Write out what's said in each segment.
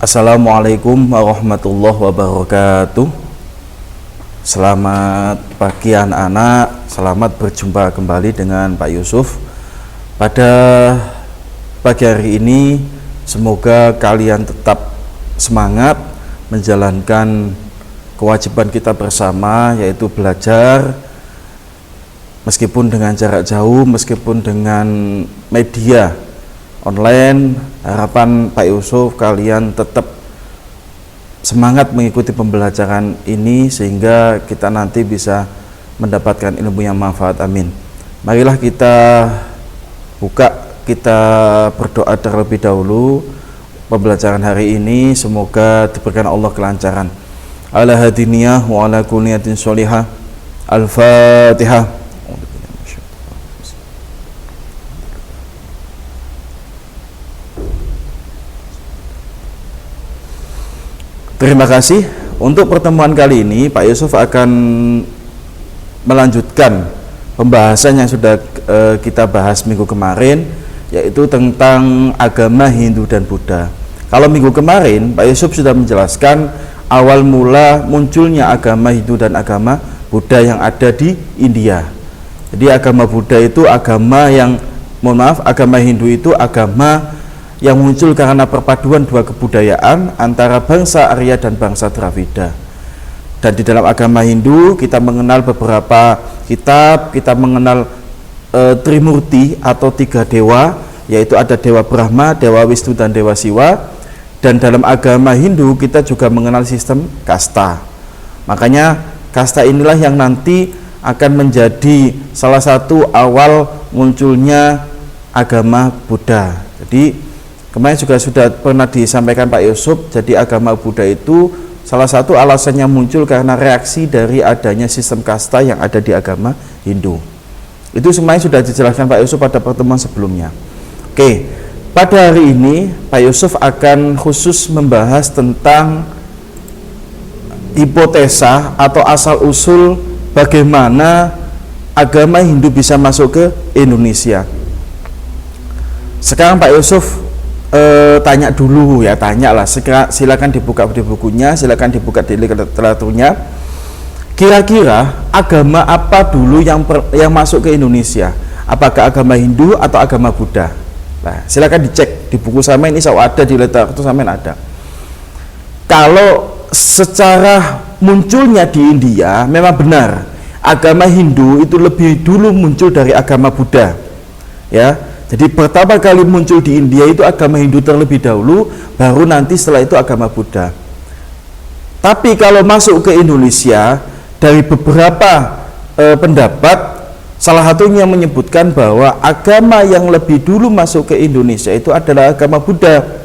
Assalamualaikum warahmatullahi wabarakatuh. Selamat pagi anak-anak. Selamat berjumpa kembali dengan Pak Yusuf. Pada pagi hari ini semoga kalian tetap semangat menjalankan kewajiban kita bersama, yaitu belajar meskipun dengan jarak jauh, meskipun dengan media online. Harapan Pak Yusuf kalian tetap semangat mengikuti pembelajaran ini sehingga kita nanti bisa mendapatkan ilmu yang manfaat. Amin. Marilah kita berdoa terlebih dahulu. Pembelajaran hari ini semoga diberikan Allah kelancaran. Ala hadiniyah wa ala kulniyatin sholihah. Al-Fatihah. Terima kasih. Untuk pertemuan kali ini Pak Yusuf akan melanjutkan pembahasan yang sudah kita bahas minggu kemarin, yaitu tentang agama Hindu dan Buddha. Kalau minggu kemarin Pak Yusuf sudah menjelaskan awal mula munculnya agama Hindu dan agama Buddha yang ada di India. Jadi agama Buddha itu agama yang, agama Hindu itu agama yang muncul karena perpaduan dua kebudayaan antara bangsa Arya dan bangsa Dravida. Dan di dalam agama Hindu kita mengenal beberapa kitab, kita mengenal Trimurti atau tiga dewa, yaitu ada Dewa Brahma, Dewa Wisnu, dan Dewa Siwa. Dan dalam agama Hindu kita juga mengenal sistem kasta. Makanya kasta inilah yang nanti akan menjadi salah satu awal munculnya agama Buddha. Jadi kemarin juga sudah pernah disampaikan Pak Yusuf, jadi agama Buddha itu salah satu alasannya muncul karena reaksi dari adanya sistem kasta yang ada di agama Hindu. Itu semuanya sudah dijelaskan Pak Yusuf pada pertemuan sebelumnya. Oke, pada hari ini Pak Yusuf akan khusus membahas tentang hipotesa atau asal-usul bagaimana agama Hindu bisa masuk ke Indonesia. Sekarang Pak Yusuf tanya dulu ya, silakan dibuka di bukunya, silakan dibuka di literaturnya. Kira-kira agama apa dulu yang masuk ke Indonesia? Apakah agama Hindu atau agama Buddha? Nah, silakan dicek di buku sama ini, ada di literatur sama ada. Kalau secara munculnya di India memang benar, agama Hindu itu lebih dulu muncul dari agama Buddha. Ya. Jadi pertama kali muncul di India itu agama Hindu terlebih dahulu, baru nanti setelah itu agama Buddha. Tapi kalau masuk ke Indonesia, dari beberapa pendapat, salah satunya menyebutkan bahwa agama yang lebih dulu masuk ke Indonesia itu adalah agama Buddha.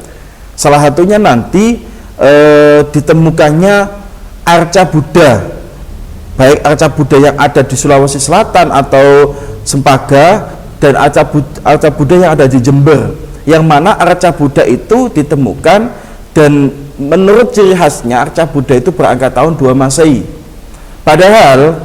Salah satunya nanti ditemukannya arca Buddha, baik arca Buddha yang ada di Sulawesi Selatan atau Sempaga, dan arca Buddha yang ada di Jember, yang mana arca Buddha itu ditemukan dan menurut ciri khasnya arca Buddha itu berangkat tahun 2 Masehi. Padahal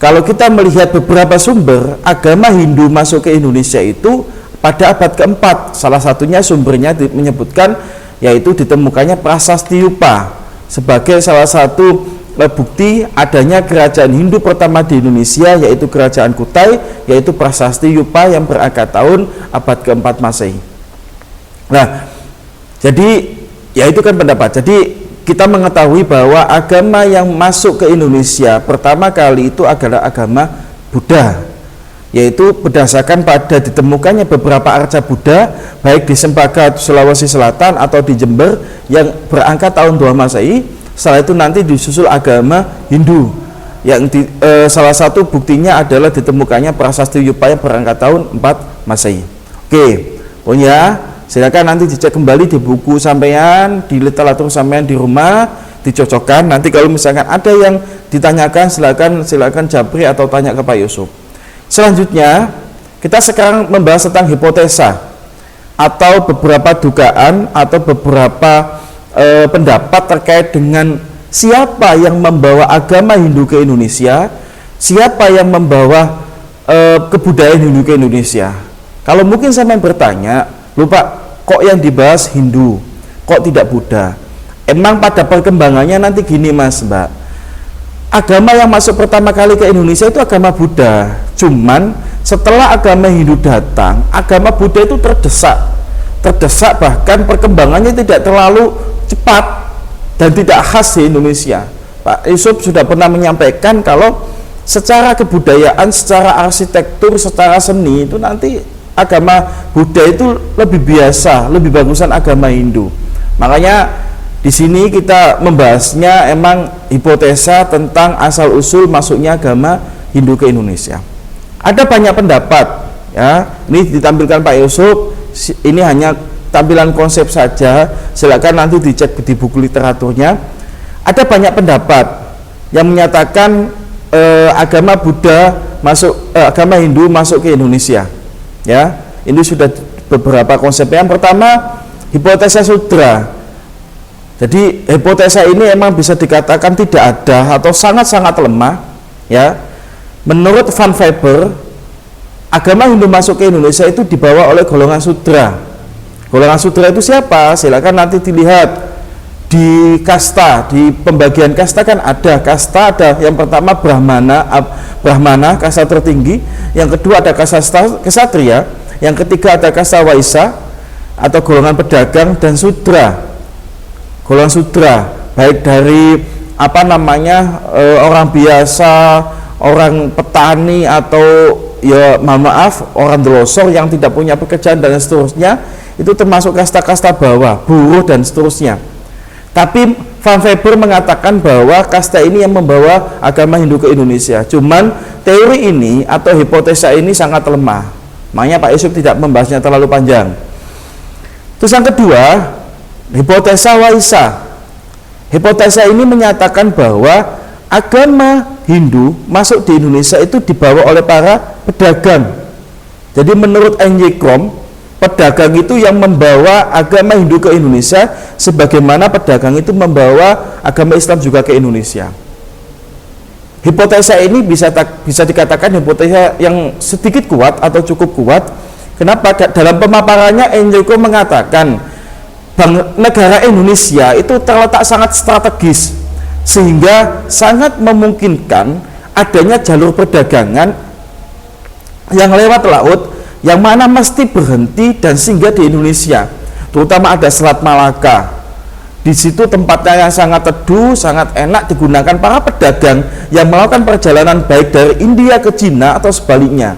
kalau kita melihat beberapa sumber, agama Hindu masuk ke Indonesia itu pada abad keempat. Salah satunya sumbernya menyebutkan yaitu ditemukannya prasasti Yupa sebagai salah satu bukti adanya kerajaan Hindu pertama di Indonesia, yaitu kerajaan Kutai, yaitu prasasti Yupa yang berangkat tahun abad keempat Masehi. Nah, jadi ya itu kan pendapat. Jadi kita mengetahui bahwa agama yang masuk ke Indonesia pertama kali itu adalah agama Buddha, yaitu berdasarkan pada ditemukannya beberapa arca Buddha baik di Sempaga Sulawesi Selatan atau di Jember yang berangkat tahun 2 Masehi. Setelah itu nanti disusul agama Hindu yang salah satu buktinya adalah ditemukannya prasasti Yupa yang berangkat tahun 4 Masehi. Oke, pokoknya silakan nanti dicek kembali di buku sampean, di literatur sampean di rumah, dicocokkan. Nanti kalau misalkan ada yang ditanyakan, silakan Japri atau tanya ke Pak Yusuf. Selanjutnya kita sekarang membahas tentang hipotesa atau beberapa dugaan atau beberapa pendapat terkait dengan siapa yang membawa agama Hindu ke Indonesia, siapa yang membawa kebudayaan Hindu ke Indonesia. Kalau mungkin saya bertanya, lupa kok yang dibahas Hindu, kok tidak Buddha? emang pada perkembangannya nanti gini Mas Mbak, agama yang masuk pertama kali ke Indonesia itu agama Buddha. Cuman setelah agama Hindu datang, agama Buddha itu terdesak, bahkan perkembangannya tidak terlalu cepat dan tidak khas di Indonesia. Pak Yusuf sudah pernah menyampaikan kalau secara kebudayaan, secara arsitektur, secara seni itu nanti agama Buddha itu lebih biasa, lebih bagusan agama Hindu. Makanya di sini kita membahasnya emang hipotesa tentang asal usul masuknya agama Hindu ke Indonesia. Ada banyak pendapat, ya. Ini ditampilkan Pak Yusuf. Ini hanya tampilan konsep saja. Silakan nanti dicek di buku literaturnya. Ada banyak pendapat yang menyatakan agama Buddha agama Hindu masuk ke Indonesia. Ya, ini sudah beberapa konsep. Yang pertama, hipotesa sudra. Jadi hipotesa ini emang bisa dikatakan tidak ada atau sangat-sangat lemah, ya. Menurut Van Weber, agama Hindu masuk ke Indonesia itu dibawa oleh golongan sudra. Golongan sudra itu siapa? Silakan nanti dilihat di kasta, di pembagian kasta kan ada kasta, ada yang pertama Brahmana, kasta tertinggi, yang kedua ada kasta kesatria, yang ketiga ada kasta Waisya atau golongan pedagang, dan sudra. Golongan sudra baik dari orang biasa, orang petani, atau ya maaf orang delosor yang tidak punya pekerjaan dan seterusnya, itu termasuk kasta-kasta bawah, buruh dan seterusnya. Tapi Van Weber mengatakan bahwa kasta ini yang membawa agama Hindu ke Indonesia. Cuman teori ini atau hipotesa ini sangat lemah. Makanya Pak Yusuf tidak membahasnya terlalu panjang. Terus yang kedua, hipotesa Waisya. Hipotesa ini menyatakan bahwa agama Hindu masuk di Indonesia itu dibawa oleh para pedagang. Jadi menurut N.Y. Krom, pedagang itu yang membawa agama Hindu ke Indonesia, sebagaimana pedagang itu membawa agama Islam juga ke Indonesia. Hipotesa ini bisa dikatakan hipotesa yang sedikit kuat atau cukup kuat. Kenapa? Dalam pemaparannya N.Y. Krom mengatakan negara Indonesia itu terletak sangat strategis, sehingga sangat memungkinkan adanya jalur perdagangan yang lewat laut, yang mana mesti berhenti dan singgah di Indonesia, terutama ada Selat Malaka. Di situ tempatnya yang sangat teduh, sangat enak digunakan para pedagang yang melakukan perjalanan baik dari India ke Cina atau sebaliknya.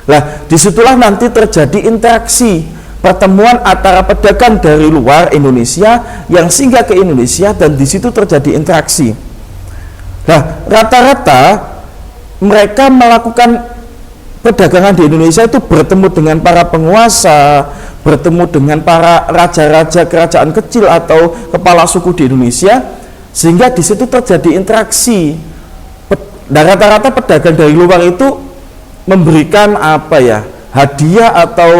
Nah, disitulah nanti terjadi interaksi, pertemuan antara pedagang dari luar Indonesia yang singgah ke Indonesia, dan di situ terjadi interaksi. Nah, rata-rata mereka melakukan perdagangan di Indonesia itu bertemu dengan para penguasa, bertemu dengan para raja-raja kerajaan kecil atau kepala suku di Indonesia, sehingga di situ terjadi interaksi. Dan rata-rata pedagang dari luar itu memberikan hadiah atau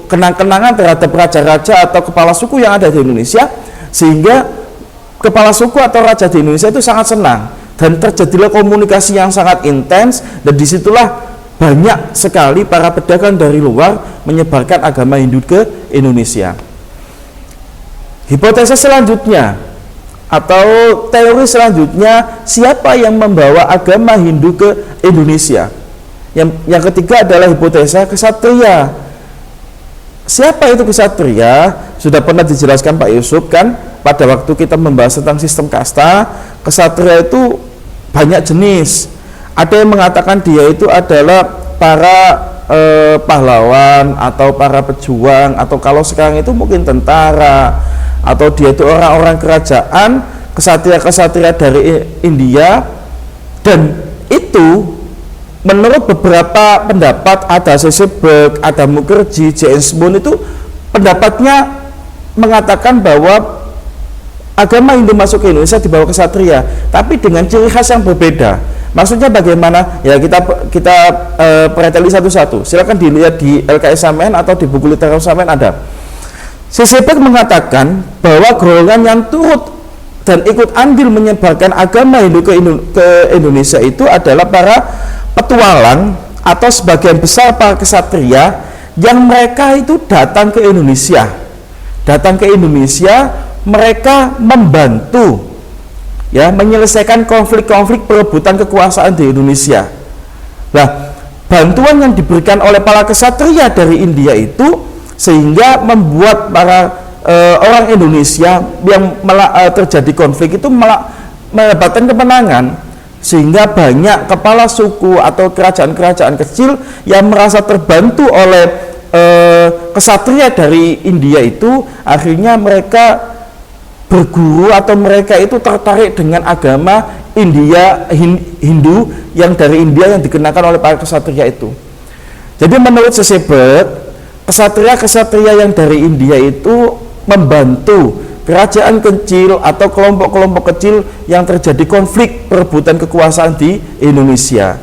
kenang-kenangan terhadap raja-raja atau kepala suku yang ada di Indonesia, sehingga kepala suku atau raja di Indonesia itu sangat senang, dan terjadilah komunikasi yang sangat intens, dan disitulah banyak sekali para pedagang dari luar menyebarkan agama Hindu ke Indonesia. Hipotesa selanjutnya atau teori selanjutnya, siapa yang membawa agama Hindu ke Indonesia? Yang ketiga adalah hipotesa kesatria. Siapa itu kesatria? Sudah pernah dijelaskan Pak Yusuf kan pada waktu kita membahas tentang sistem kasta. Kesatria itu banyak jenis. Ada yang mengatakan dia itu adalah para pahlawan atau para pejuang, atau kalau sekarang itu mungkin tentara, atau dia itu orang-orang kerajaan, kesatria-kesatria dari India. Dan itu menurut beberapa pendapat, ada C.C. Beck, ada Mukherjee, J.S. Boone, itu pendapatnya mengatakan bahwa agama Hindu masuk ke Indonesia dibawa kesatria, tapi dengan ciri khas yang berbeda. Maksudnya bagaimana? Ya kita preteli satu-satu. Silakan dilihat di LKS Samen atau di buku literatur Samen ada. C.C. Beck mengatakan bahwa golongan yang turut dan ikut andil menyebarkan agama Hindu ke Indonesia itu adalah para petualang atau sebagian besar para kesatria yang mereka itu datang ke Indonesia mereka membantu ya menyelesaikan konflik-konflik perebutan kekuasaan di Indonesia. Nah, bantuan yang diberikan oleh para kesatria dari India itu sehingga membuat para orang Indonesia yang terjadi konflik itu mendapatkan kemenangan, sehingga banyak kepala suku atau kerajaan-kerajaan kecil yang merasa terbantu oleh kesatria dari India itu, akhirnya mereka berguru atau mereka itu tertarik dengan agama India Hindu yang dari India yang dikenakan oleh para kesatria itu. Jadi menurut Sisebut, kesatria-kesatria yang dari India itu membantu kerajaan kecil atau kelompok-kelompok kecil yang terjadi konflik perebutan kekuasaan di Indonesia.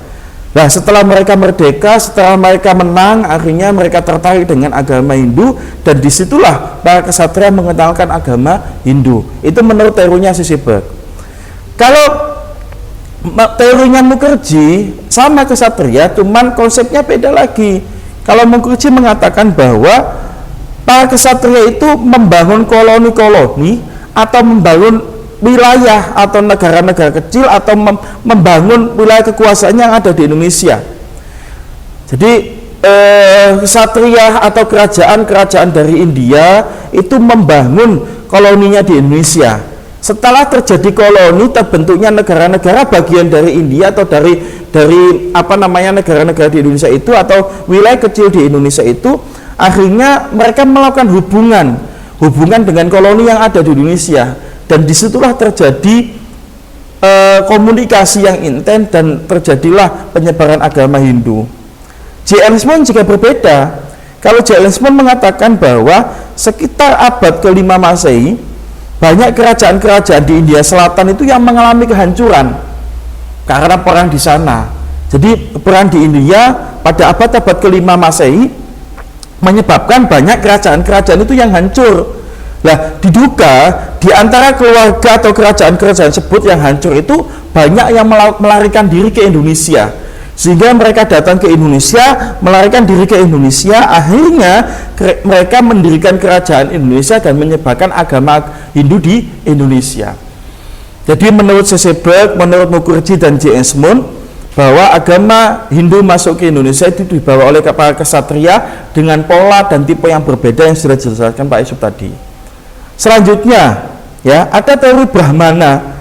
Nah, setelah mereka merdeka, setelah mereka menang, akhirnya mereka tertarik dengan agama Hindu, dan disitulah para kesatria mengenalkan agama Hindu. Itu menurut teorinya Sisebut. Kalau teorinya Mukherjee sama kesatria, cuman konsepnya beda lagi. Kalau Mukherjee mengatakan bahwa para kesatria itu membangun koloni-koloni atau membangun wilayah atau negara-negara kecil atau membangun wilayah kekuasaan yang ada di Indonesia. Jadi kesatria atau kerajaan-kerajaan dari India itu membangun koloninya di Indonesia. Setelah terjadi koloni, terbentuknya negara-negara bagian dari India atau dari negara-negara di Indonesia itu atau wilayah kecil di Indonesia itu, akhirnya mereka melakukan hubungan dengan koloni yang ada di Indonesia, dan disitulah terjadi komunikasi yang intens dan terjadilah penyebaran agama Hindu. J. Ellsworth juga berbeda. Kalau J. Ellsworth mengatakan bahwa sekitar abad ke-5 Masehi, banyak kerajaan-kerajaan di India Selatan itu yang mengalami kehancuran karena perang di sana. Jadi perang di India pada abad-abad ke-5 Masehi menyebabkan banyak kerajaan-kerajaan itu yang hancur. Nah, diduga di antara keluarga atau kerajaan-kerajaan tersebut yang hancur itu banyak yang melarikan diri ke Indonesia, sehingga mereka datang ke Indonesia, melarikan diri ke Indonesia, akhirnya mereka mendirikan kerajaan Indonesia dan menyebarkan agama Hindu di Indonesia. Jadi menurut Sisebut, menurut Mukherjee dan J. Ellsworth, bahwa agama Hindu masuk ke Indonesia itu dibawa oleh para kesatria dengan pola dan tipe yang berbeda yang sudah dijelaskan Pak Yusuf tadi. Selanjutnya, ya, ada teori Brahmana.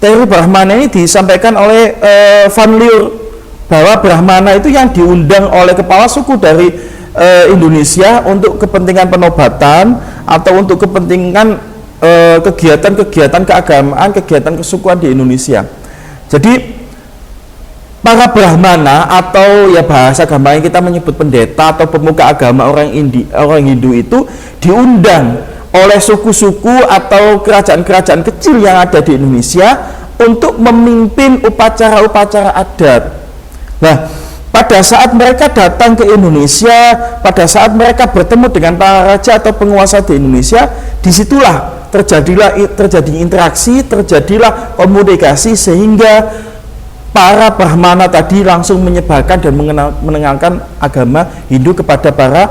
Teori Brahmana ini disampaikan oleh Van Lier, bahwa Brahmana itu yang diundang oleh kepala suku dari Indonesia untuk kepentingan penobatan atau untuk kepentingan kegiatan-kegiatan keagamaan, kegiatan kesukuan di Indonesia. Jadi para Brahmana atau ya bahasa gampangnya kita menyebut pendeta atau pemuka agama orang Hindu itu diundang oleh suku-suku atau kerajaan-kerajaan kecil yang ada di Indonesia untuk memimpin upacara-upacara adat. Nah, pada saat mereka datang ke Indonesia, pada saat mereka bertemu dengan para raja atau penguasa di Indonesia, disitulah terjadi interaksi, terjadilah komunikasi, sehingga para Brahmana tadi langsung menyebarkan dan mengenalkan agama Hindu kepada para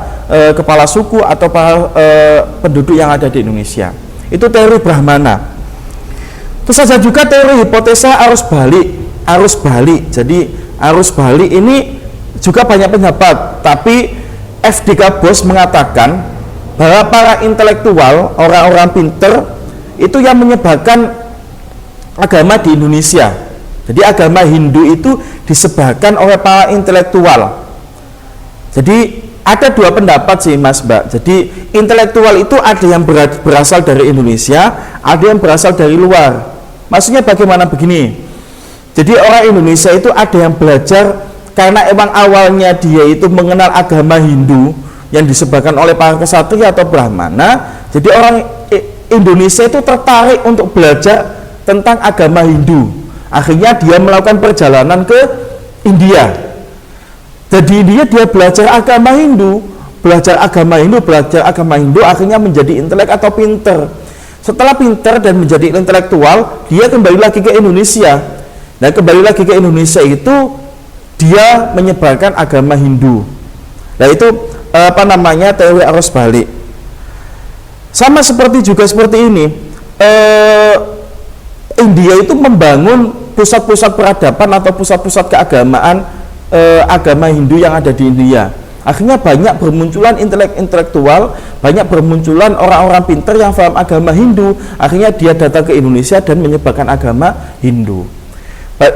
kepala suku atau para penduduk yang ada di Indonesia. Itu teori Brahmana. Terus saja juga teori hipotesa arus balik. Jadi arus balik ini juga banyak pendapat, tapi F.D.K. Bos mengatakan bahwa para intelektual, orang-orang pinter itu yang menyebarkan agama di Indonesia. Jadi agama Hindu itu disebarkan oleh para intelektual. Jadi ada dua pendapat sih Mas Mbak. Jadi intelektual itu ada yang berasal dari Indonesia, ada yang berasal dari luar. Maksudnya bagaimana begini? Jadi orang Indonesia itu ada yang belajar karena emang awalnya dia itu mengenal agama Hindu yang disebarkan oleh para kesatria atau Brahmana. Jadi orang Indonesia itu tertarik untuk belajar tentang agama Hindu. Akhirnya dia melakukan perjalanan ke India. Jadi dia belajar agama Hindu, akhirnya menjadi intelek atau pinter. Setelah pinter dan menjadi intelektual, dia kembali lagi ke Indonesia. Dan kembali lagi ke Indonesia itu dia menyebarkan agama Hindu. Nah, itu teori arus balik. Sama seperti ini, India itu membangun pusat-pusat peradaban atau pusat-pusat keagamaan agama Hindu yang ada di India. Akhirnya banyak bermunculan intelektual, banyak bermunculan orang-orang pintar yang paham agama Hindu. Akhirnya dia datang ke Indonesia dan menyebarkan agama Hindu.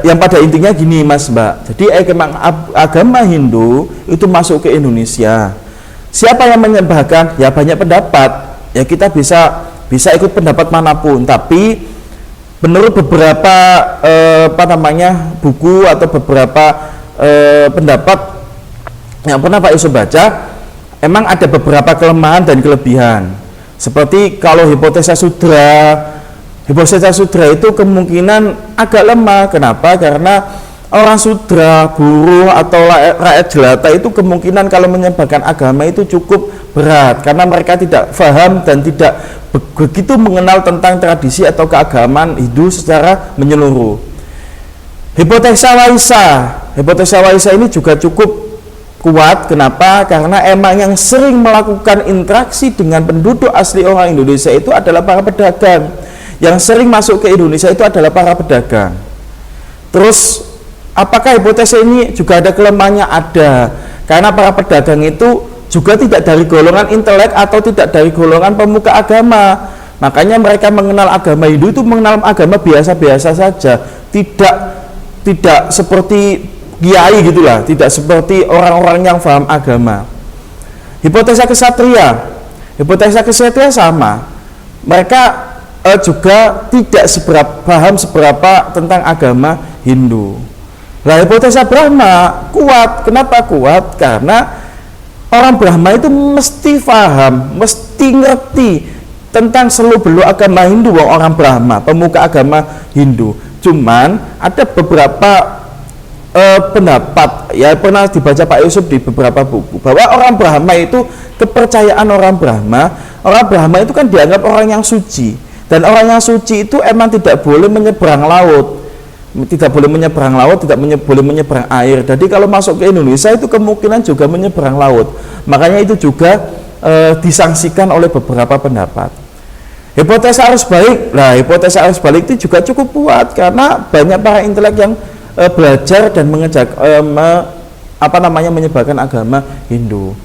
Yang pada intinya gini Mas Mbak, jadi agama Hindu itu masuk ke Indonesia. Siapa yang menyebarkan? Ya banyak pendapat. Ya kita bisa ikut pendapat manapun. Tapi menurut beberapa buku atau beberapa pendapat yang pernah Pak Yusuf baca, emang ada beberapa kelemahan dan kelebihan. Seperti kalau hipotesa sudra itu kemungkinan agak lemah. Kenapa? Karena orang sudra, buruh atau rakyat jelata itu kemungkinan kalau menyebarkan agama itu cukup berat, karena mereka tidak paham dan tidak begitu mengenal tentang tradisi atau keagamaan Hindu secara menyeluruh. Hipotesa Waisa ini juga cukup kuat. Kenapa? Karena emang yang sering melakukan interaksi dengan penduduk asli orang Indonesia itu adalah para pedagang. Yang sering masuk ke Indonesia itu adalah para pedagang. Terus apakah hipotesa ini juga ada kelemahannya? Ada. Karena para pedagang itu juga tidak dari golongan intelek atau tidak dari golongan pemuka agama. Makanya mereka mengenal agama Hindu itu mengenal agama biasa-biasa saja, tidak seperti kiai gitulah, tidak seperti orang-orang yang paham agama. Hipotesa kesatria sama. Mereka juga tidak paham seberapa tentang agama Hindu. Nah, hipotesa Brahma kuat. Kenapa kuat? Karena orang Brahma itu mesti paham, mesti ngerti tentang seluk-beluk agama Hindu. Orang Brahma, pemuka agama Hindu. Cuman ada beberapa pendapat, ya pernah dibaca Pak Yusuf di beberapa buku, bahwa orang Brahma itu, kepercayaan orang Brahma itu kan dianggap orang yang suci, dan orang yang suci itu emang tidak boleh menyeberang laut, tidak boleh menyeberang air. Jadi kalau masuk ke Indonesia itu kemungkinan juga menyeberang laut, makanya itu juga disangsikan oleh beberapa pendapat. Hipotesa arus balik itu juga cukup kuat, karena banyak para intelek yang belajar dan menyebarkan agama Hindu.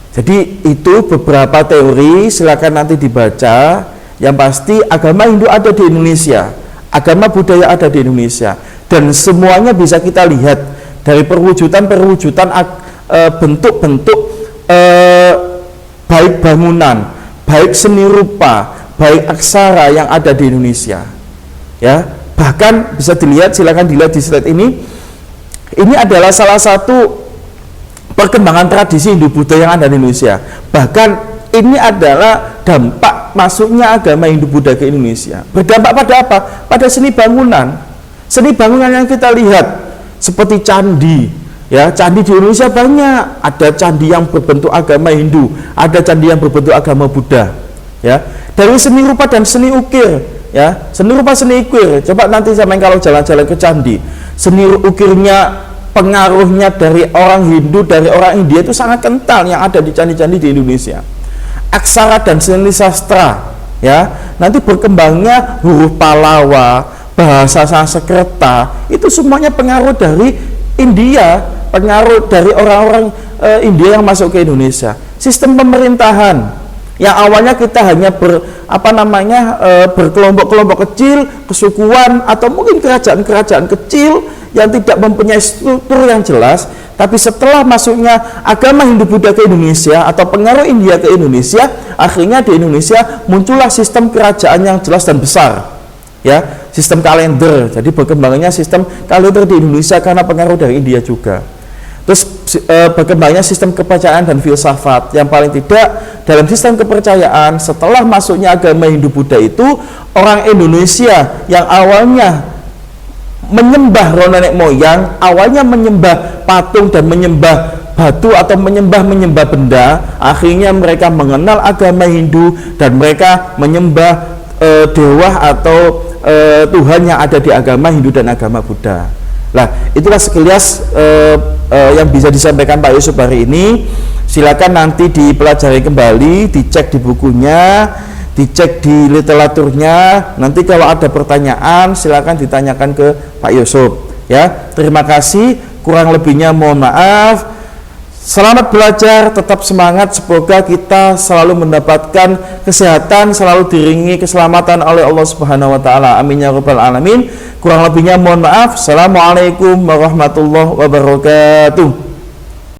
Jadi itu beberapa teori, silakan nanti dibaca. Yang pasti agama Hindu ada di Indonesia, agama budaya ada di Indonesia, dan semuanya bisa kita lihat dari perwujudan bentuk-bentuk baik bangunan, baik seni rupa, baik aksara yang ada di Indonesia. Ya. Bahkan bisa dilihat, silakan dilihat di slide ini. Ini adalah salah satu perkembangan tradisi Hindu Buddha yang ada di Indonesia. Bahkan ini adalah dampak masuknya agama Hindu Buddha ke Indonesia. Berdampak pada apa? Pada seni bangunan. Seni bangunan yang kita lihat seperti candi. Ya, candi di Indonesia banyak. Ada candi yang berbentuk agama Hindu, ada candi yang berbentuk agama Buddha. Ya, dari seni rupa dan seni ukir. Ya, seni rupa, seni ukir. Coba nanti sampai kalau jalan-jalan ke candi, seni ukirnya, pengaruhnya dari orang Hindu, dari orang India itu sangat kental yang ada di candi-candi di Indonesia. Aksara dan seni sastra, ya, nanti berkembangnya huruf Pallawa, bahasa Sanskerta, itu semuanya pengaruh dari India, pengaruh dari orang-orang India yang masuk ke Indonesia. Sistem pemerintahan yang awalnya kita hanya berkelompok-kelompok kecil, kesukuan, atau mungkin kerajaan-kerajaan kecil yang tidak mempunyai struktur yang jelas. Tapi setelah masuknya agama Hindu Buddha ke Indonesia atau pengaruh India ke Indonesia, akhirnya di Indonesia muncullah sistem kerajaan yang jelas dan besar. Ya, sistem kalender. Jadi berkembangnya sistem kalender di Indonesia karena pengaruh dari India juga. Terus berkembangnya sistem kepercayaan dan filsafat. Yang paling tidak dalam sistem kepercayaan, setelah masuknya agama Hindu Buddha itu, orang Indonesia yang awalnya menyembah roh nenek moyang, awalnya menyembah patung dan menyembah batu atau menyembah benda, akhirnya mereka mengenal agama Hindu dan mereka menyembah dewa atau Tuhan yang ada di agama Hindu dan agama Buddha. Lah, itulah sekilas yang bisa disampaikan Pak Yusuf hari ini. Silakan nanti dipelajari kembali, dicek di bukunya, dicek di literaturnya. Nanti kalau ada pertanyaan silakan ditanyakan ke Pak Yusuf ya. Terima kasih, kurang lebihnya mohon maaf. Selamat belajar, tetap semangat, semoga kita selalu mendapatkan kesehatan, selalu diiringi keselamatan oleh Allah Subhanahu wa taala. Amin ya rabbal alamin. Kurang lebihnya mohon maaf. Assalamualaikum warahmatullahi wabarakatuh.